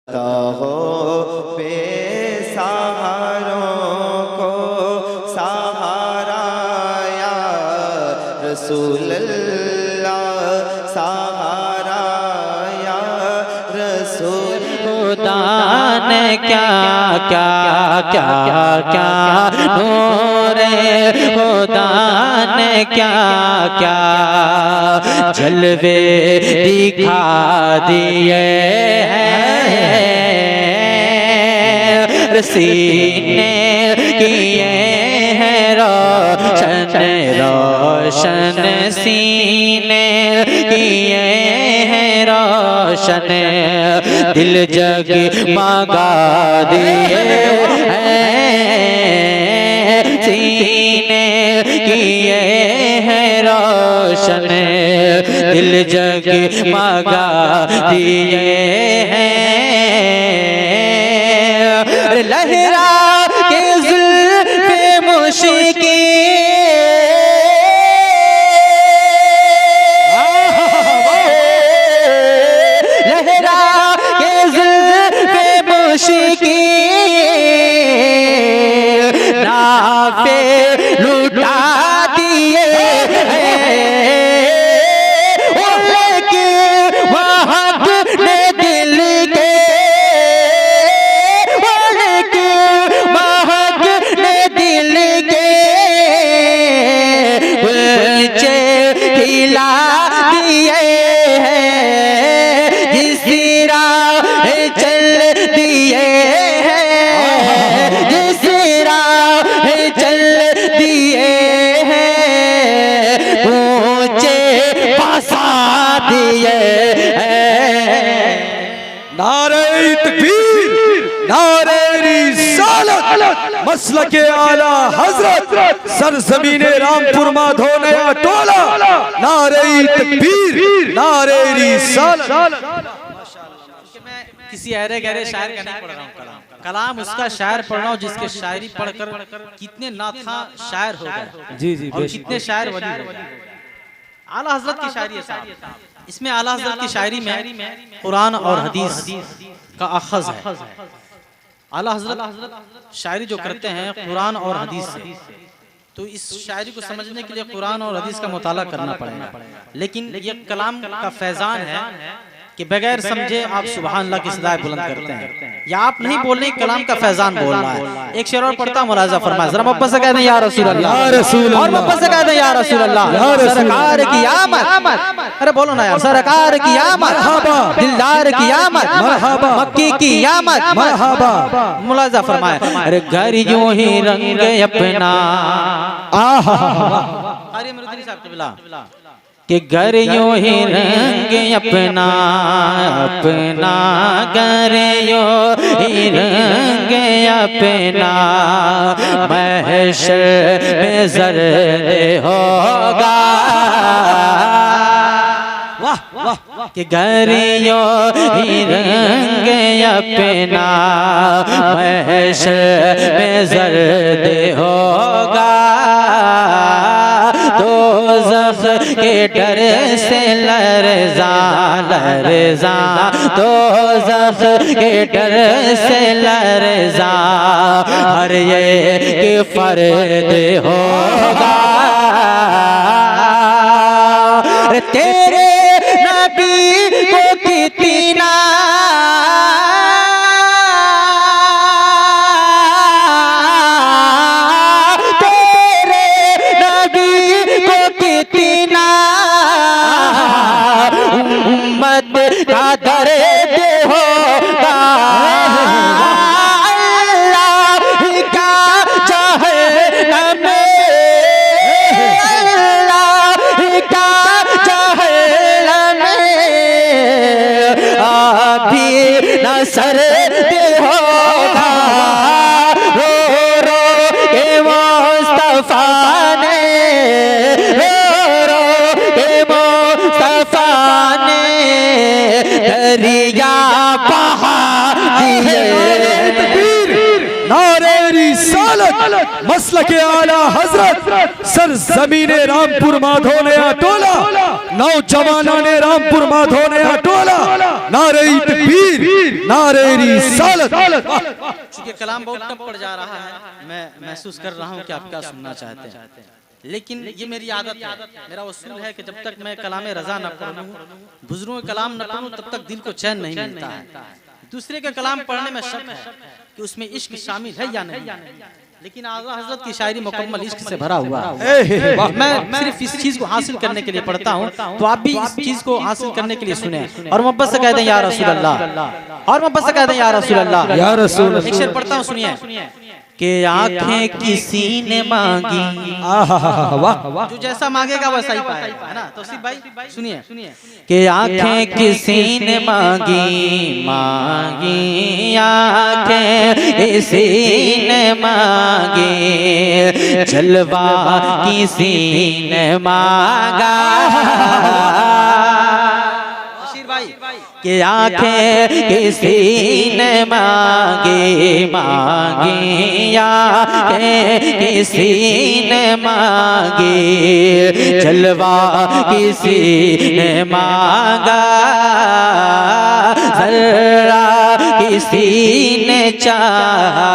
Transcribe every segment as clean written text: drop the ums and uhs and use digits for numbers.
हो बेसहारों को सहारा या रसूल अल्लाह, सहारा या रसूल। खुदा ने क्या क्या क्या क्या नूरे खुदा ने क्या क्या जलवे दिखा दिए हैं, सीने किए हैं रोशन रोशन, सीने किए हैं रोशन, दिल जगमगा दिए हैं, सीने किए हैं रोशन, दिल जगमगा दिए हैं। लहरा के जुल्फ़े मुश्की मुश्की नाफे लुटा दिए के महक ने दिल के महक ने दिल के बच्चे खिला दिए हैं, जिस राह चल दिए हैं, जिस राह चल दिए हैं, ऊंचे बसा दिए हैं। नारे तकबीर, नारे रिसालत, मसलके आला हजरत, सरजमीने रामपुर माधो नया टोला, नारे तकबीर, नारे रिसालत। किसी अहरे गहरे शायर का नहीं पढ़ रहा हूँ कलाम उसका शायर पढ़ रहा हूँ जिसके शायरी पढ़कर कितने नाथा शायर हो गए। जी जी, और कितने शायर वली हो गए। आला हजरत की शायरी है साहब, इसमें आला हजरत की शायरी में कुरान और हदीस का अखज़ है। आला हजरत शायरी जो करते हैं कुरान और हदीस से, तो इस शायरी को समझने के लिए कुरान और हदीस का मुताला करना पड़ेगा। लेकिन ये कलाम का फैजान है कि बगैर समझे आप सुभान अल्लाह की सदाएं बुलंद करते हैं, या आप नहीं बोल रहे, कलाम का फैजान बोल रहा है। एक शेर और पढ़ता मुलाजा फरमाए, जरा मोहब्बत से कह दें या रसूल अल्लाह, और मोहब्बत से कह दें या रसूल अल्लाह। सरकार की आमद, अरे बोलो ना यार, सरकार की आमद, दिलदार की आमद, मक्की की आमद, मुलाजा फरमाए। अरे घर यूं ही रंग अपना, कि घर यूं ही रंग अपना अपना, घर यूं ही रंग अपना, महशर में ज़र्द होगा। वाह वाह, कि घर यूं ही रंग अपना, महशर में ज़र्द होगा। दोज़ख के डर से लरज़ा लरज़ा, दोज़ख के डर से लरज़ा, हर एक फर्द होगा। तेरे नबी को कितना का दर्द होगा, अल्लाह का जहन्नम, अल्लाह का जहन्नम, अभी न सर्द होगा। रो रो के मुस्तफा ने, रो रो के मुस्तफा ने दरिया बहा दिए। नारे रिसालत, रिसालत मसलके आला हजरत सरजमीन रामपुर माधो नया टोला नौजवाना ने रामपुर माधो नया टोला नारे तकबीर नारे रिसालत। चूंकि कलाम बहुत टफ पड़ जा रहा है, मैं महसूस कर रहा हूँ कि आप क्या सुनना चाहते हैं, लेकिन ये मेरी आदत है, मेरा उसूल है कि जब तक मैं कलाम रजा न पढ़ूं, बुजुर्गों के कलाम न पढ़ूं, तब तक दिल को चैन नहीं मिलता है। दूसरे के कलाम पढ़ने में शक है कि उसमें इश्क शामिल है या नहीं, लेकिन आला हजरत की शायरी मुकम्मल इश्क से भरा हुआ है। मैं सिर्फ इस चीज को हासिल करने के लिए पढ़ता हूँ, तो आप भी इस चीज को हासिल करने के लिए सुने और मोहब्बत से कह दें या रसूल अल्लाह, और मोहब्बत से कह दें या रसूल अल्लाह, या रसूल। एक शेर पढ़ता हूँ, सुनिए। कि आंखें किसी ने मांगी, वाह जो जैसा मांगेगा वैसा ही पाएगा, है ना। तो सिर्फ भाई सुनिए कि आंखें किसी ने मांगी, मांगी आंखें किसी ने मांगी, जलवा किसी ने मांगा। कि आंखें किसी ने मांगी, मांगी आंखें किसी ने मांगी, जलवा किसी ने मांगा, जरा किसी ने चाहा,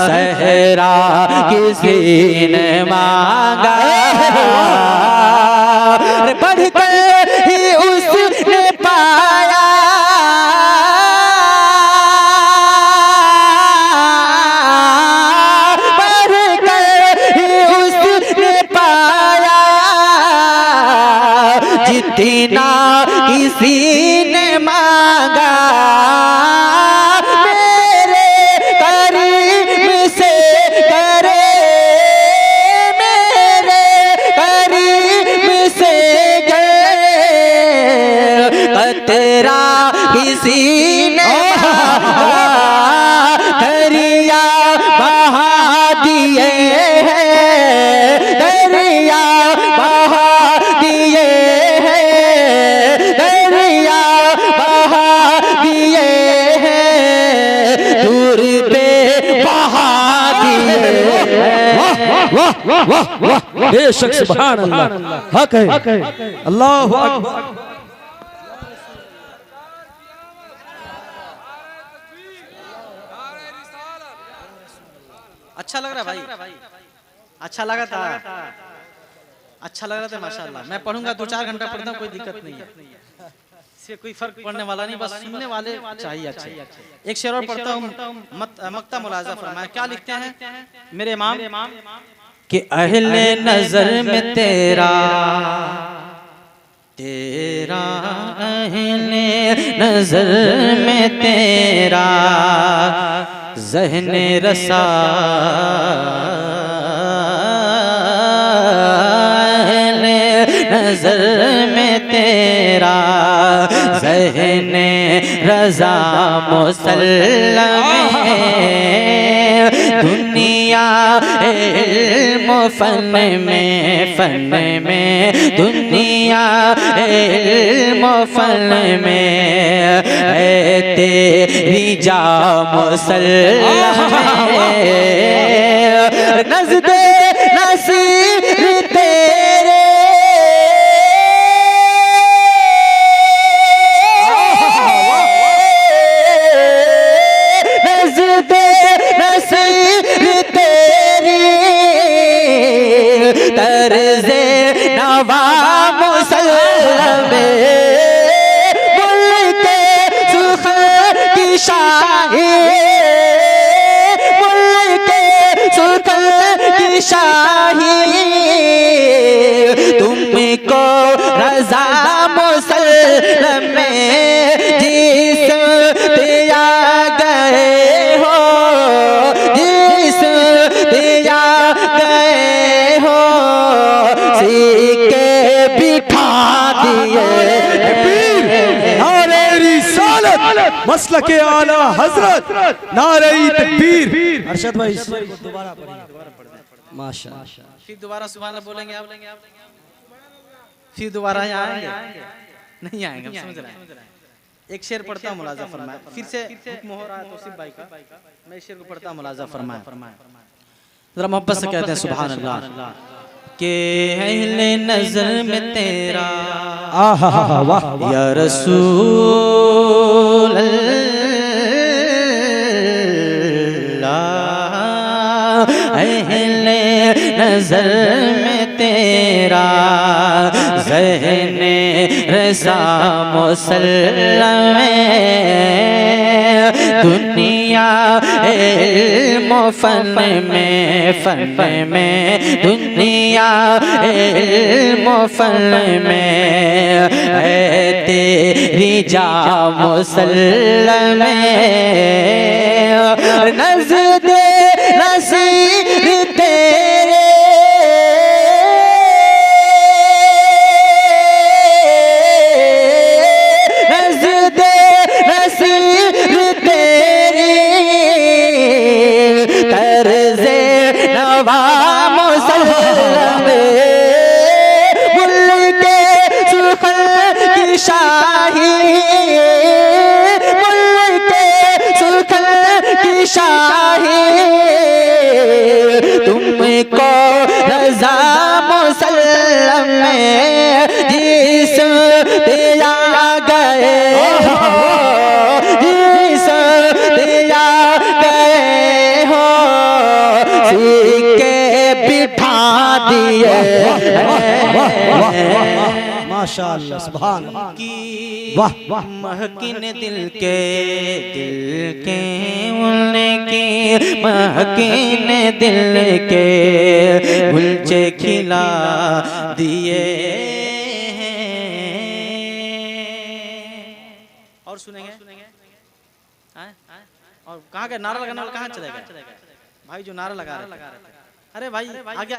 सहरा किसी ने मांगा, बढ़कर ही उसने पाया, बढ़कर ही उसने पाया, जितना किसी ने मांगा, मेरे करीम से करे, मेरे करीम से तेरा किसी ने दरिया बहा दिए हैं, दरिया बहा दिए हैं, दरिया बहा दिए हैं, दूर पे बहा दिए हैं। वाह वाह वाह वाह बेशक सुभान अल्लाह, हक है, अल्लाहु अकबर। अच्छा लग रहा भाई, अच्छा लगा था, अच्छा लग रहा था माशाल्लाह। मैं पढ़ूंगा 2-4 घंटा पढ़ता हूँ, कोई दिक्कत नहीं है, इससे कोई फर्क पड़ने वाला नहीं, बस सुनने वाले चाहिए अच्छे। एक शेर और पढ़ता हूँ, मक्ता मुलाजा फरमाया। क्या लिखते हैं मेरे इमाम कि अहले नजर में तेरा, तेरा अहले नजर में तेरा, ज़हने रसा नजर में तेरा, ज़हने रज़ा मुसल्लम दुनिया इल्म फन में, फन में दुनिया इल्म फन में, तेरी जा मुसल्लम नज़दे नसीर तेरे, नज़दे नसीर तेरी, तर्ज़े नवा मुसल्लम मुल्के सुखर की शाही, मुल्के सुखर की शाही, तुमको रज़ा मुसल्लम में जिस्म दिया गए हो, जिस्म दिया गए हो, सीके बिठा दिए। नारे रिसालत मसलके आला हजरत नारे तकबीर। अरशद भाई दोबारा पढ़िए माशाअल्लाह। फिर दोबारा सुभान अल्लाह बोलेंगे आप, फिर दोबारा यहाँ आएंगे नहीं आएंगे, समझ रहे हैं। एक शेर पढ़ता हूँ मुलाजा फरमाए, फिर से हुक्म हो रहा है तो सिर्फ भाई का, मैं इस शेर को पढ़ता हूँ मुलाजा फरमाए। जरा मोहब्बत से कहते हैं सुभान अल्लाह के अहले नजर में तेरा आहा वाह या रसूल अल्लाह, अहले नजर में तेरा ज़हने रज़ा मुसल्लम दुनिया इल्म फन में दुनिया इल्म फन में है तेरी जा मुसल्लम नज़दे नसीर तेरे नज़दे नसीर तेरी तर्ज़े नवा मुसल्लम मुल्के सुखल की शाही मुल्के सुखल की शाही तुमको रज़ा मुसल्लम में जिस दिया गए हो जिस दिया गए हो सिक्के बिठा दिए माशाअल्लाह सुभान की वाह वाह महकिन दिल के उनकी महकिन दिल के गुलचे खिला दिए और सुनेंगे और कहाँ गए नारा लगाने वाला कहाँ चले गए भाई जो नारा लगा रहे थे अरे भाई आगे